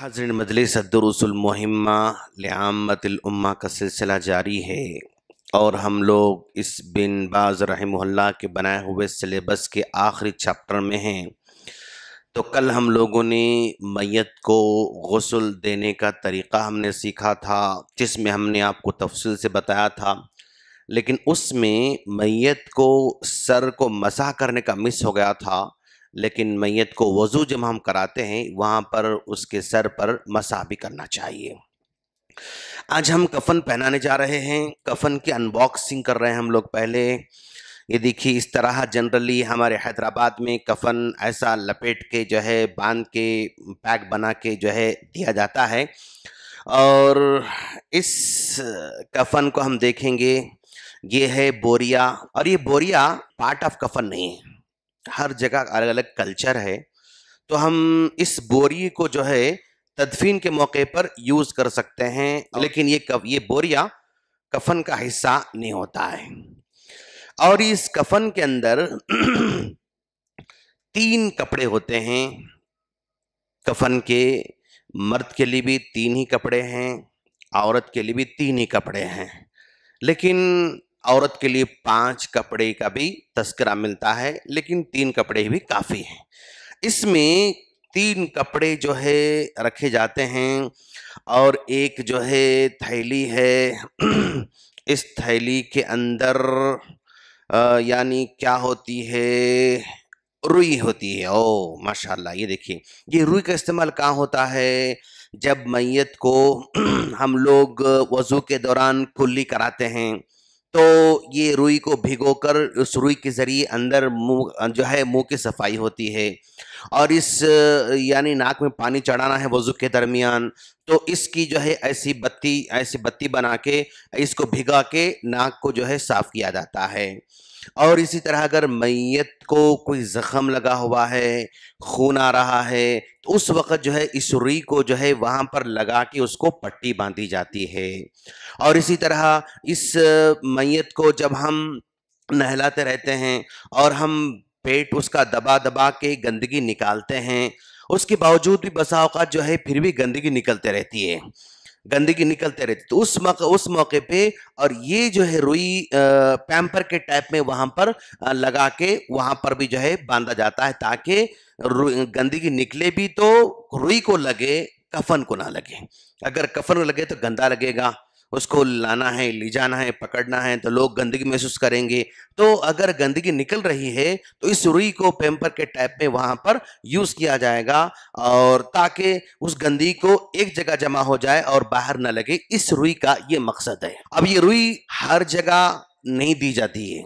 हाज़रीन मजलिस अद्दुरुसुल मुहिम्मा लिआम्मतिल उम्मा का सिलसिला जारी है और हम लोग इस बिन बाज़ रहमहुल्लाह के बनाए हुए सिलेबस के आखिरी चैप्टर में हैं। तो कल हम लोगों ने मैयत को गुस्ल देने का तरीक़ा हमने सीखा था, जिसमें हमने आपको तफसील से बताया था, लेकिन उसमें मैयत को सर को मसाह करने का मिस हो गया था। लेकिन मैयत को वज़ू जब हम कराते हैं वहाँ पर उसके सर पर मसाह भी करना चाहिए। आज हम कफ़न पहनाने जा रहे हैं, कफ़न की अनबॉक्सिंग कर रहे हैं हम लोग। पहले ये देखिए, इस तरह जनरली हमारे हैदराबाद में कफ़न ऐसा लपेट के जो है बांध के पैक बना के जो है दिया जाता है। और इस कफ़न को हम देखेंगे, ये है बोरिया, और ये बोरिया पार्ट ऑफ कफ़न नहीं है, हर जगह अलग अलग कल्चर है। तो हम इस बोरी को जो है तदफीन के मौके पर यूज कर सकते हैं, लेकिन ये बोरिया कफन का हिस्सा नहीं होता है। और इस कफन के अंदर 3 कपड़े होते हैं। कफन के मर्द के लिए भी 3 ही कपड़े हैं, औरत के लिए भी 3 ही कपड़े हैं, लेकिन औरत के लिए 5 कपड़े का भी तस्करा मिलता है, लेकिन 3 कपड़े भी काफ़ी हैं। इसमें 3 कपड़े जो है रखे जाते हैं, और एक जो है थैली है। इस थैली के अंदर यानी क्या होती है, रुई होती है। ओ माशाल्लाह, ये देखिए, ये रुई का इस्तेमाल कहाँ होता है, जब मैयत को हम लोग वज़ू के दौरान कुल्ली कराते हैं, तो ये रुई को भिगोकर उस रुई के ज़रिए अंदर मुँह जो है मुँह की सफाई होती है। और इस यानी नाक में पानी चढ़ाना है वज़ू के दरमियान, तो इसकी जो है ऐसी बत्ती बना के इसको भिगा के नाक को जो है साफ़ किया जाता है। और इसी तरह अगर मैयत को कोई ज़ख़म लगा हुआ है, खून आ रहा है, तो उस वक़्त जो है इस रुई को जो है वहाँ पर लगा के उसको पट्टी बांधी जाती है। और इसी तरह इस मैयत को जब हम नहलाते रहते हैं और हम पेट उसका दबा दबा के गंदगी निकालते हैं, उसके बावजूद भी बसा औक़ात जो है फिर भी गंदगी निकलते रहती है, तो उस मौके पे और ये जो है रुई पैम्पर के टाइप में वहाँ पर लगा के वहाँ पर भी जो है बांधा जाता है, ताकि गंदगी निकले भी तो रुई को लगे, कफन को ना लगे। अगर कफन को लगे तो गंदा लगेगा, उसको लाना है, ले जाना है, पकड़ना है, तो लोग गंदगी महसूस करेंगे। तो अगर गंदगी निकल रही है तो इस रुई को पेम्पर के टाइप में वहाँ पर यूज़ किया जाएगा, और ताकि उस गंदगी को एक जगह जमा हो जाए और बाहर न लगे, इस रुई का ये मकसद है। अब ये रुई हर जगह नहीं दी जाती है,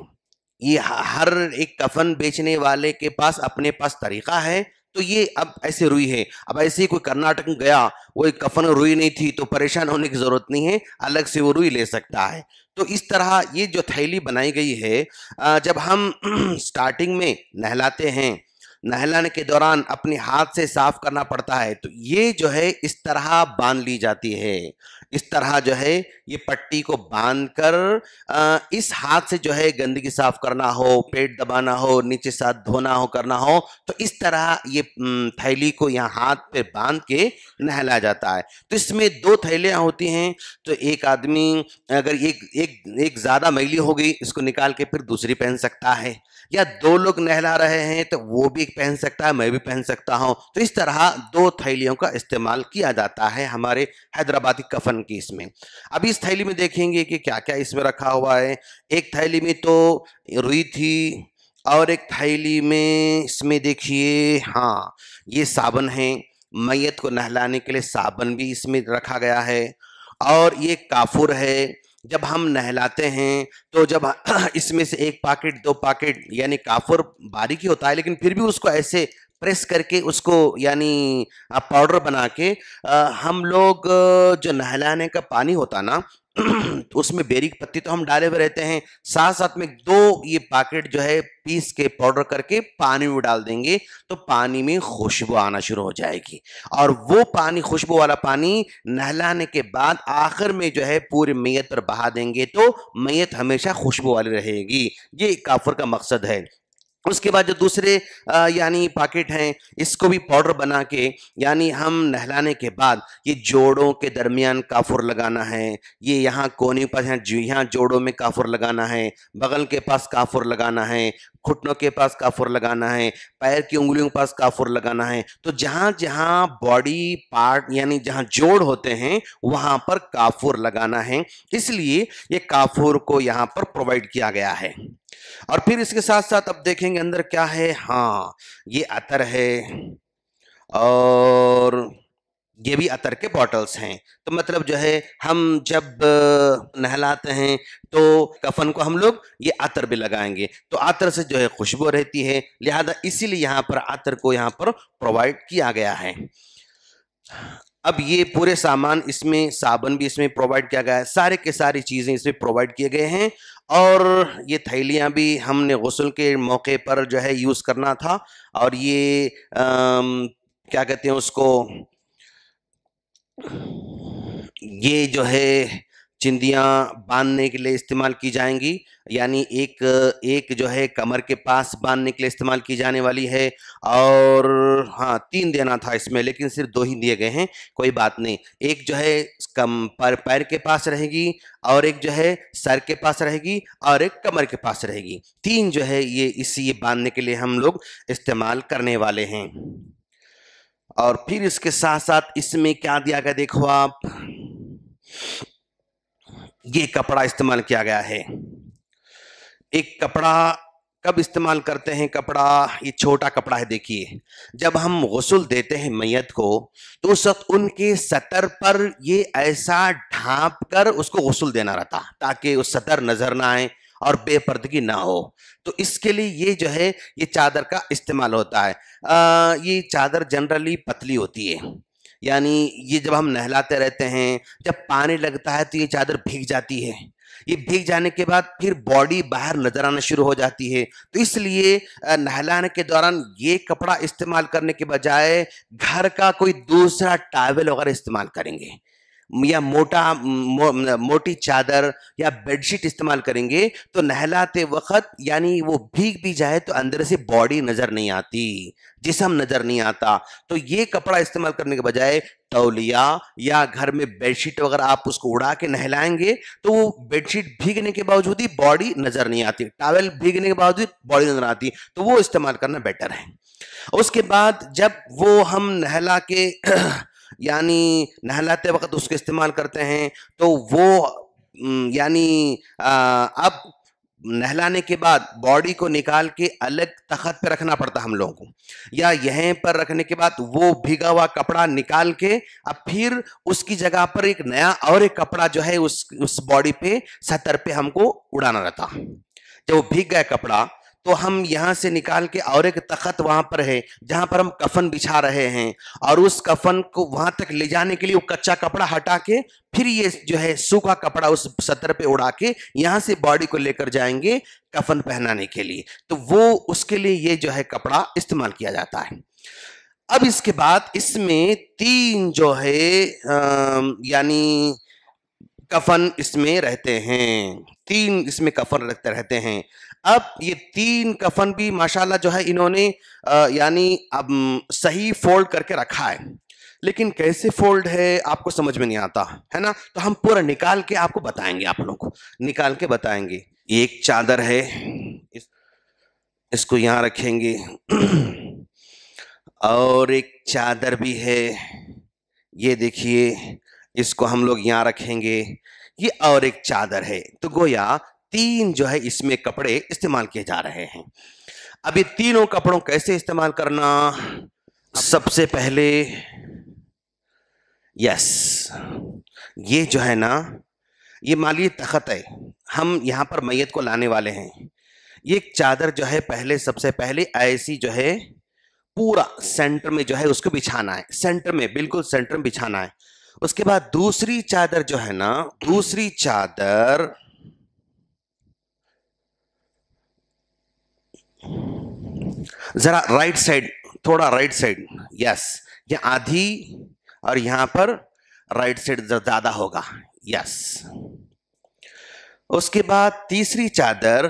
ये हर एक कफन बेचने वाले के पास अपने पास तरीका है। तो ये अब ऐसे रुई है, अब ऐसे ही कोई कर्नाटक में गया, वो एक कफन रुई नहीं थी, तो परेशान होने की जरूरत नहीं है, अलग से वो रुई ले सकता है। तो इस तरह ये जो थैली बनाई गई है, जब हम स्टार्टिंग में नहलाते हैं, नहलाने के दौरान अपने हाथ से साफ करना पड़ता है, तो ये जो है इस तरह बांध ली जाती है। इस तरह जो है ये पट्टी को बांधकर इस हाथ से जो है गंदगी साफ करना हो, पेट दबाना हो, नीचे साथ धोना हो, करना हो, तो इस तरह ये थैली को यहाँ हाथ पे बांध के नहलाया जाता है। तो इसमें 2 थैलियाँ होती हैं, तो एक आदमी अगर एक ज़्यादा मैली हो गई, इसको निकाल के फिर दूसरी पहन सकता है, या 2 लोग नहला रहे हैं तो वो भी पहन सकता है, मैं भी पहन सकता हूँ। तो इस तरह 2 थैलियों का इस्तेमाल किया जाता है हमारे हैदराबादी कफन की इसमें। अब इस थैली में देखेंगे कि क्या क्या इसमें रखा हुआ है। एक थैली में तो रुई थी, और एक थैली में इसमें देखिए, हाँ, ये साबुन है, मैयत को नहलाने के लिए साबुन भी इसमें रखा गया है। और ये काफूर है, जब हम नहलाते हैं तो जब इसमें से 1 पैकेट 2 पैकेट, यानी काफूर बारीक ही होता है, लेकिन फिर भी उसको ऐसे प्रेस करके उसको यानी पाउडर बना के हम लोग जो नहलाने का पानी होता ना, तो उसमें बेरी की पत्ती तो हम डाले हुए रहते हैं, साथ साथ में 2 ये पैकेट जो है पीस के पाउडर करके पानी में डाल देंगे, तो पानी में खुशबू आना शुरू हो जाएगी। और वो पानी, खुशबू वाला पानी नहलाने के बाद आखिर में जो है पूरी मैयत पर बहा देंगे, तो मैयत हमेशा खुशबू वाली रहेगी। ये काफर का मकसद है। उसके बाद जो दूसरे यानी पॉकेट हैं, इसको भी पाउडर बना के, यानी हम नहलाने के बाद ये जोड़ों के दरमियान काफुर लगाना है, ये यहाँ कोने पर यहाँ जोड़ों में काफुर लगाना है, बगल के पास काफुर लगाना है, घुटनों के पास काफुर लगाना है, पैर की उंगलियों के पास काफुर लगाना है। तो जहां जहां बॉडी पार्ट यानी जहां जोड़ होते हैं वहां पर काफुर लगाना है, इसलिए ये काफुर को यहाँ पर प्रोवाइड किया गया है। और फिर इसके साथ साथ अब देखेंगे अंदर क्या है। हाँ, ये अतर है और ये भी अतर के बॉटल्स हैं। तो मतलब जो है हम जब नहलाते हैं तो कफन को हम लोग ये अतर भी लगाएंगे, तो अतर से जो है खुशबू रहती है, लिहाजा इसीलिए यहाँ पर अतर को यहाँ पर प्रोवाइड किया गया है। अब ये पूरे सामान इसमें, साबुन भी इसमें प्रोवाइड किया गया है, सारे के सारी चीजें इसमें प्रोवाइड किए गए हैं। और ये थैलियां भी हमने गुस्ल के मौके पर जो है यूज करना था। और ये क्या कहते हैं उसको, ये जो है चिंदियां बांधने के लिए इस्तेमाल की जाएंगी, यानी एक जो है कमर के पास बांधने के लिए इस्तेमाल की जाने वाली है। और हाँ, 3 देना था इसमें, लेकिन सिर्फ 2 ही दिए गए हैं, कोई बात नहीं। एक जो है पैर के पास रहेगी, और एक जो है सर के पास रहेगी, और एक कमर के पास रहेगी। 3 जो है ये बांधने के लिए हम लोग इस्तेमाल करने वाले हैं। और फिर इसके साथ साथ इसमें क्या दिया गया देखो आप, ये कपड़ा इस्तेमाल किया गया है। एक कपड़ा कब इस्तेमाल करते हैं, कपड़ा ये छोटा कपड़ा है। देखिए, जब हम गुस्ल देते हैं मैयत को तो उस वक्त उनके सतर पर ये ऐसा ढांप कर उसको गुस्ल देना रहता, ताकि उस सतर नजर ना आए और बेपर्दगी ना हो। तो इसके लिए ये जो है ये चादर का इस्तेमाल होता है। ये चादर जनरली पतली होती है, यानी ये जब हम नहलाते रहते हैं, जब पानी लगता है तो ये चादर भीग जाती है। ये भीग जाने के बाद फिर बॉडी बाहर नजर आना शुरू हो जाती है। तो इसलिए नहलाने के दौरान ये कपड़ा इस्तेमाल करने के बजाय घर का कोई दूसरा टॉवेल वगैरह इस्तेमाल करेंगे, या मोटी चादर या बेडशीट इस्तेमाल करेंगे, तो नहलाते वक्त यानी वो भीग भी जाए तो अंदर से बॉडी नजर नहीं आती, जिस्म नजर नहीं आता। तो ये कपड़ा इस्तेमाल करने के बजाय तौलिया या घर में बेडशीट वगैरह आप उसको उड़ा के नहलाएंगे तो वो बेडशीट भीगने के बावजूद ही बॉडी नजर नहीं आती, टॉवेल भीगने के बावजूद बॉडी नजर आती, तो वो इस्तेमाल करना बेटर है। उसके बाद जब वो हम नहला के यानी नहलाते वक्त उसको इस्तेमाल करते हैं, तो वो यानी अब नहलाने के बाद बॉडी को निकाल के अलग तख्त पे रखना पड़ता हम लोगों को, या यहीं पर रखने के बाद वो भीगा हुआ कपड़ा निकाल के अब फिर उसकी जगह पर एक नया और एक कपड़ा जो है उस बॉडी पे सतर पे हमको उड़ाना रहता। जब वो भीग गया कपड़ा तो हम यहाँ से निकाल के और एक तख्त वहां पर है जहां पर हम कफन बिछा रहे हैं, और उस कफन को वहां तक ले जाने के लिए वो कच्चा कपड़ा हटा के फिर ये जो है सूखा कपड़ा उस सतर पे उड़ा के यहाँ से बॉडी को लेकर जाएंगे कफन पहनाने के लिए। तो वो उसके लिए ये जो है कपड़ा इस्तेमाल किया जाता है। अब इसके बाद इसमें 3 जो है यानी कफन इसमें रहते हैं, 3 इसमें कफन रहते हैं। अब ये 3 कफन भी माशाल्लाह जो है इन्होंने यानी अब सही फोल्ड करके रखा है, लेकिन कैसे फोल्ड है आपको समझ में नहीं आता है ना, तो हम पूरा निकाल के आपको बताएंगे, आप लोगों को निकाल के बताएंगे। एक चादर है, इसको यहां रखेंगे और एक चादर भी है, ये देखिए, इसको हम लोग यहां रखेंगे, ये और एक चादर है। तो गोया 3 जो है इसमें कपड़े इस्तेमाल किए जा रहे हैं। अब ये तीनों कपड़ों कैसे इस्तेमाल करना, सबसे पहले ये जो है ना, ये मालिए तख्त है, हम यहां पर मैयत को लाने वाले हैं। ये चादर जो है पहले सबसे पहले ऐसी जो है पूरा सेंटर में जो है उसको बिछाना है, सेंटर में, बिल्कुल सेंटर में बिछाना है। उसके बाद दूसरी चादर जो है ना, दूसरी चादर जरा राइट साइड, थोड़ा राइट साइड, यस, ये आधी और यहां पर राइट साइड ज्यादा होगा, यस। उसके बाद तीसरी चादर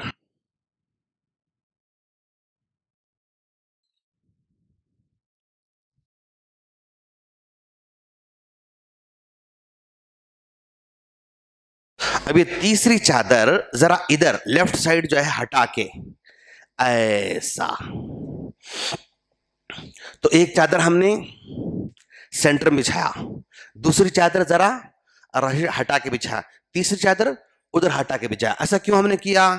अब ये तीसरी चादर जरा इधर लेफ्ट साइड जो है हटा के ऐसा, तो एक चादर हमने सेंटर में बिछाया, दूसरी चादर जरा हटा के बिछाया, तीसरी चादर उधर हटा के बिछाया। ऐसा क्यों हमने किया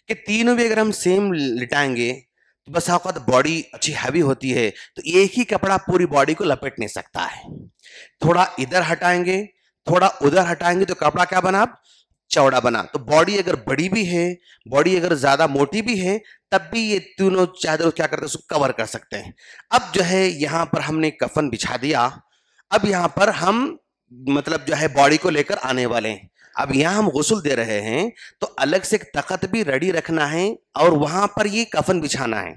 कि तीनों भी अगर हम सेम लिटाएंगे तो बस आपका बॉडी अच्छी हैवी होती है, तो एक ही कपड़ा पूरी बॉडी को लपेट नहीं सकता है। थोड़ा इधर हटाएंगे, थोड़ा उधर हटाएंगे तो कपड़ा क्या बना, चौड़ा बना। तो बॉडी अगर बड़ी भी है, बॉडी अगर ज्यादा मोटी भी है, तब भी ये तीनों चादर क्या करते हैं, उसको कवर कर सकते हैं। अब जो है यहाँ पर हमने कफन बिछा दिया, अब यहाँ पर हम मतलब जो है बॉडी को लेकर आने वाले हैं। अब यहाँ हम गुस्ल दे रहे हैं तो अलग से एक तख्त भी रेडी रखना है और वहां पर ये कफन बिछाना है।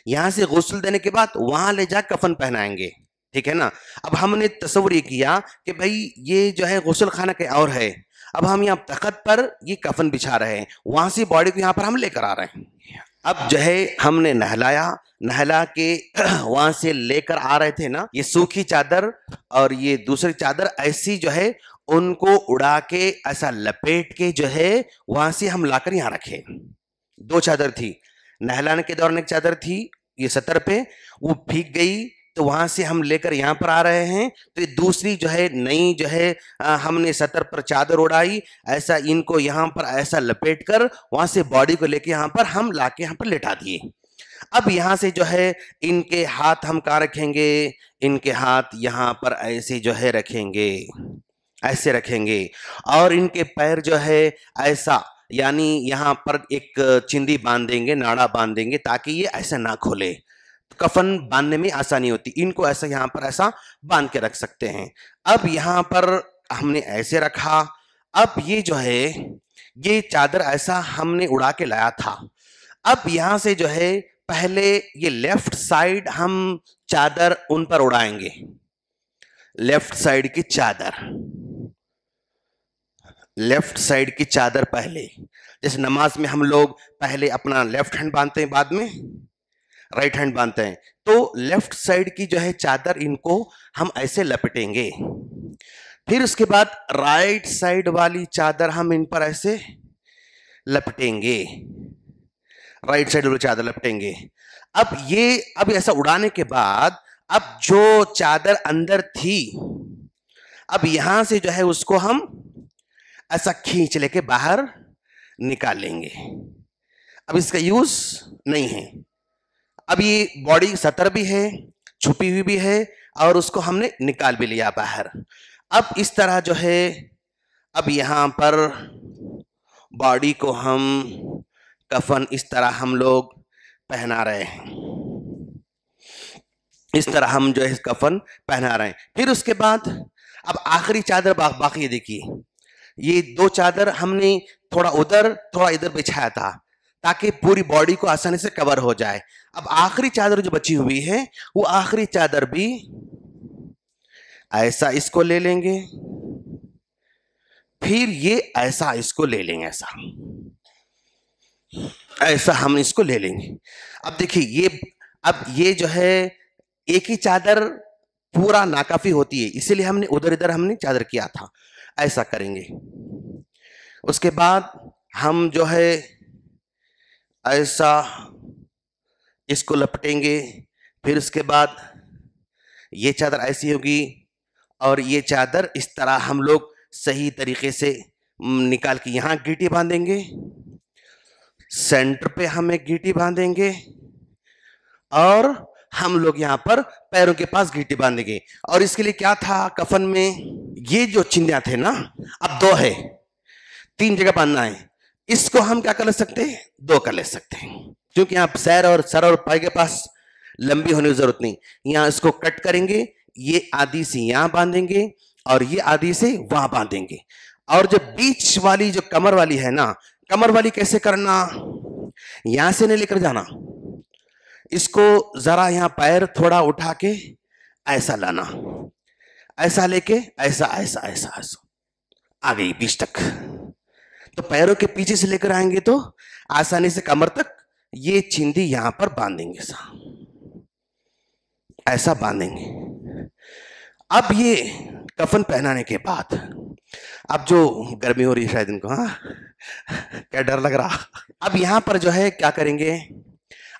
यहां से गुस्ल देने के बाद वहां ले जा कफन पहनाएंगे, ठीक है ना। अब हमने तस्वीर ये किया कि भाई ये जो है गुस्ल खाना के और है, अब हम यहाँ तख्त पर ये कफन बिछा रहे हैं, वहां से बॉडी को यहाँ पर हम लेकर आ रहे हैं। अब जो है हमने नहलाया, नहला के वहां से लेकर आ रहे थे ना ये सूखी चादर और ये दूसरी चादर, ऐसी जो है उनको उड़ा के ऐसा लपेट के जो है वहां से हम लाकर यहाँ रखे। दो चादर थी, नहलाने के दौरान एक चादर थी ये सतर पे, वो भीग गई तो वहां से हम लेकर यहाँ पर आ रहे हैं। तो ये दूसरी जो है नई जो है हमने सतर पर चादर उड़ाई, ऐसा इनको यहाँ पर ऐसा लपेट कर वहां से बॉडी को लेके यहाँ पर हम लाके यहाँ पर लेटा दिए। अब यहाँ से जो है इनके हाथ हम कहाँ रखेंगे, इनके हाथ यहाँ पर ऐसे जो है रखेंगे, ऐसे रखेंगे, और इनके पैर जो है ऐसा, यानी यहाँ पर एक चिंदी बांध देंगे, नाड़ा बांध देंगे ताकि ये ऐसा ना खोले, कफन बांधने में आसानी होती। इनको ऐसा यहाँ पर ऐसा बांध के रख सकते हैं। अब यहाँ पर हमने ऐसे रखा। अब ये जो है ये चादर ऐसा हमने उड़ा के लाया था। अब यहाँ से जो है पहले ये लेफ्ट साइड हम चादर उन पर उड़ाएंगे, लेफ्ट साइड की चादर, लेफ्ट साइड की चादर पहले, जैसे नमाज में हम लोग पहले अपना लेफ्ट हैंड बांधते हैं, बाद में राइट हैंड बांधते हैं, तो लेफ्ट साइड की जो है चादर इनको हम ऐसे लपेटेंगे। फिर उसके बाद राइट साइड वाली चादर हम इन पर ऐसे लपेटेंगे, राइट साइड वाली चादर लपेटेंगे। अब ऐसा उड़ाने के बाद अब जो चादर अंदर थी, अब यहां से जो है उसको हम ऐसा खींच लेके बाहर निकाल लेंगे। अब इसका यूज नहीं है। अब ये बॉडी सतर भी है, छुपी हुई भी है, और उसको हमने निकाल भी लिया बाहर। अब इस तरह जो है अब यहां पर बॉडी को हम कफन इस तरह हम लोग पहना रहे हैं, इस तरह हम जो है कफन पहना रहे हैं। फिर उसके बाद अब आखिरी चादर बाकी है। देखिए ये दो चादर हमने थोड़ा उधर थोड़ा इधर बिछाया था ताकि पूरी बॉडी को आसानी से कवर हो जाए। अब आखिरी चादर जो बची हुई है वो आखिरी चादर भी ऐसा इसको ले लेंगे, फिर ये ऐसा इसको ले लेंगे, ऐसा हम इसको ले लेंगे। अब देखिए अब ये जो है एक ही चादर पूरा नाकाफी होती है, इसीलिए हमने उधर इधर हमने चादर किया था। ऐसा करेंगे, उसके बाद हम जो है ऐसा इसको लपटेंगे, फिर उसके बाद ये चादर ऐसी होगी और ये चादर इस तरह हम लोग सही तरीके से निकाल के यहाँ गीटी बांधेंगे, सेंटर पे हम एक गीटी बांधेंगे और हम लोग यहाँ पर पैरों के पास गीटी बांधेंगे। और इसके लिए क्या था कफन में, ये जो चिंदियां थे ना, अब दो है, तीन जगह बांधना है, इसको हम क्या कर ले सकते हैं, दो कर ले सकते हैं, क्योंकि यहाँ सर और पैर के पास लंबी होने की जरूरत नहीं। यहाँ इसको कट करेंगे, ये आधी से यहाँ बांधेंगे और ये आधी से वहां बांधेंगे। और जो बीच वाली जो कमर वाली है ना, कमर वाली कैसे करना, यहां से नहीं लेकर जाना, इसको जरा यहाँ पैर थोड़ा उठा के ऐसा लाना, ऐसा लेके ऐसा ऐसा ऐसा ऐसा आ गई बीच तक। तो पैरों के पीछे से लेकर आएंगे तो आसानी से कमर तक ये चिंदी यहां पर बांधेंगे, ऐसा बांधेंगे। अब ये कफन पहनाने के बाद अब जो गर्मी हो रही है शायद इनको, हाँ क्या डर लग रहा। अब यहाँ पर जो है क्या करेंगे,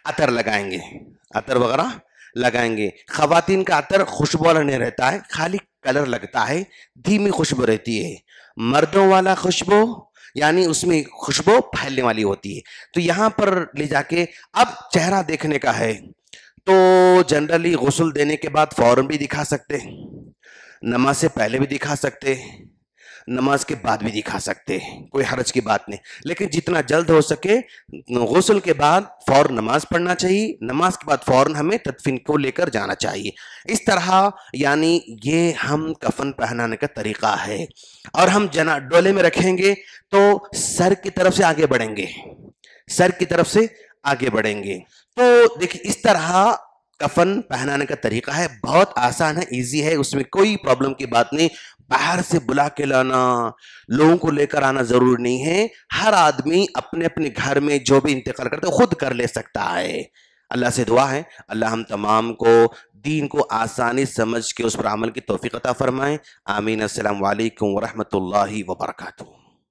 अतर लगाएंगे, अतर वगैरह लगाएंगे। खवातीन का अतर खुशबू वाला नहीं रहता है, खाली कलर लगता है, धीमी खुशबू रहती है। मर्दों वाला खुशबू यानी उसमें खुशबू फैलने वाली होती है। तो यहाँ पर ले जाके अब चेहरा देखने का है, तो जनरली गुस्ल देने के बाद फौरन भी दिखा सकते हैं, नमाज से पहले भी दिखा सकते हैं, नमाज के बाद भी दिखा सकते हैं, कोई हर्ज की बात नहीं। लेकिन जितना जल्द हो सके गुस्ल के बाद फौरन नमाज पढ़ना चाहिए, नमाज के बाद फौरन हमें तदफीन को लेकर जाना चाहिए। इस तरह यानी ये हम कफन पहनाने का तरीका है। और हम जना डोले में रखेंगे तो सर की तरफ से आगे बढ़ेंगे, सर की तरफ से आगे बढ़ेंगे। तो देखिए इस तरह कफन पहनाने का तरीका है, बहुत आसान है, इजी है, उसमें कोई प्रॉब्लम की बात नहीं। बाहर से बुला के लाना, लोगों को लेकर आना जरूरी नहीं है। हर आदमी अपने अपने घर में जो भी इंतकाल करता है खुद कर ले सकता है। अल्लाह से दुआ है अल्लाह हम तमाम को दीन को आसानी समझ के उस पर अमल की तौफीक अता फरमाए। आमीन। अस्सलाम वालेकुम व रहमतुल्लाहि व बरकातुहू।